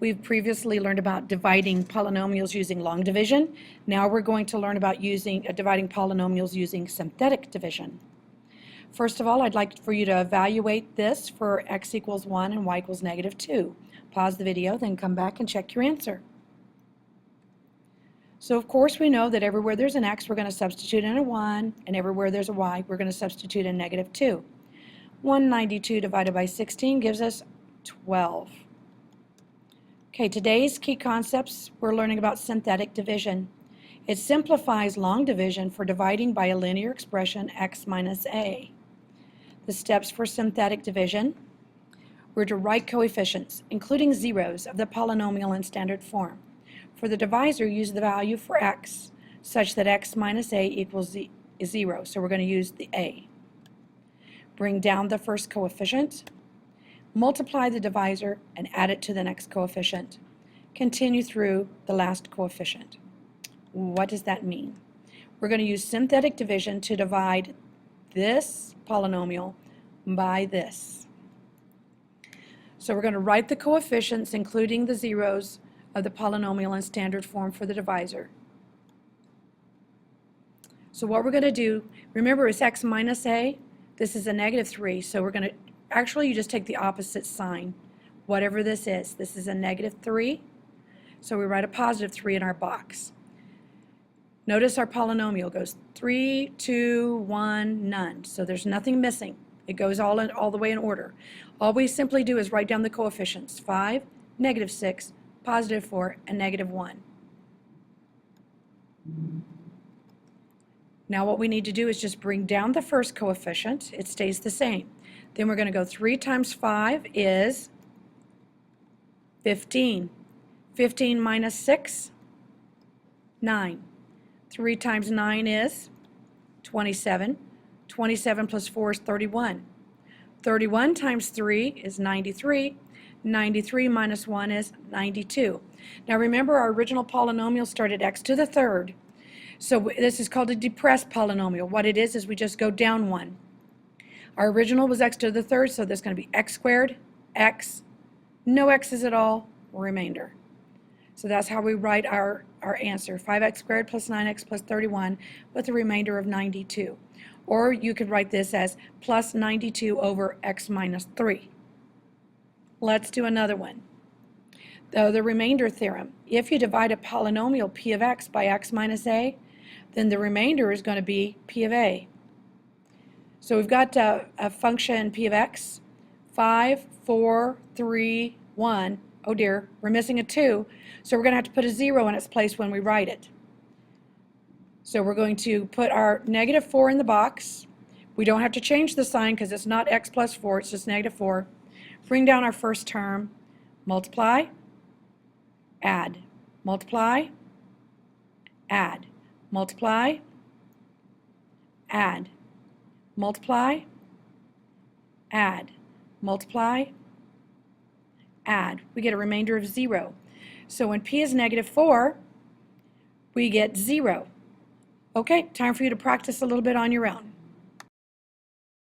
We've previously learned about dividing polynomials using long division. Now we're going to learn about dividing polynomials using synthetic division. First of all, I'd like for you to evaluate this for x equals 1 and y equals -2. Pause the video, then come back and check your answer. So of course we know that everywhere there's an x, we're going to substitute in a 1, and everywhere there's a y, we're going to substitute in -2. 192 divided by 16 gives us 12. Okay, today's key concepts, we're learning about synthetic division. It simplifies long division for dividing by a linear expression x minus a. The steps for synthetic division, we're to write coefficients, including zeros, of the polynomial in standard form. For the divisor, use the value for x, such that x minus a equals 0, so we're going to use the a. Bring down the first coefficient, multiply the divisor, and add it to the next coefficient. Continue through the last coefficient. What does that mean? We're going to use synthetic division to divide this polynomial by this. So we're going to write the coefficients, including the zeros, of the polynomial in standard form for the divisor. So what we're going to do, remember it's x minus a, this is a -3, so we're going to, actually you just take the opposite sign, whatever this is a -3, so we write a +3 in our box. Notice our polynomial goes 3, 2, 1, none, so there's nothing missing. It goes all the way in order. All we simply do is write down the coefficients, 5, -6, +4, and -1. Now what we need to do is just bring down the first coefficient. It stays the same. Then we're going to go 3 times 5 is 15. 15 minus 6, 9. 3 times 9 is 27. 27 plus 4 is 31. 31 times 3 is 93. 93 minus 1 is 92. Now remember, our original polynomial started x to the third. So this is called a depressed polynomial. What it is we just go down 1. Our original was x to the third, so there's going to be x squared, x, no x's at all, remainder. So that's how we write our answer, 5x squared plus 9x plus 31 with a remainder of 92. Or you could write this as plus 92 over x minus 3. Let's do another one. The remainder theorem. If you divide a polynomial p of x by x minus a, then the remainder is going to be p of a. So we've got a function p of x, 5, 4, 3, 1. Oh dear, we're missing a 2, so we're going to have to put a 0 in its place when we write it. So we're going to put our -4 in the box. We don't have to change the sign because it's not x plus 4, it's just -4. Bring down our first term, multiply, add, multiply, add, multiply, add, multiply, add, multiply, add. We get a remainder of 0. So when p is -4, we get 0. Okay, time for you to practice a little bit on your own.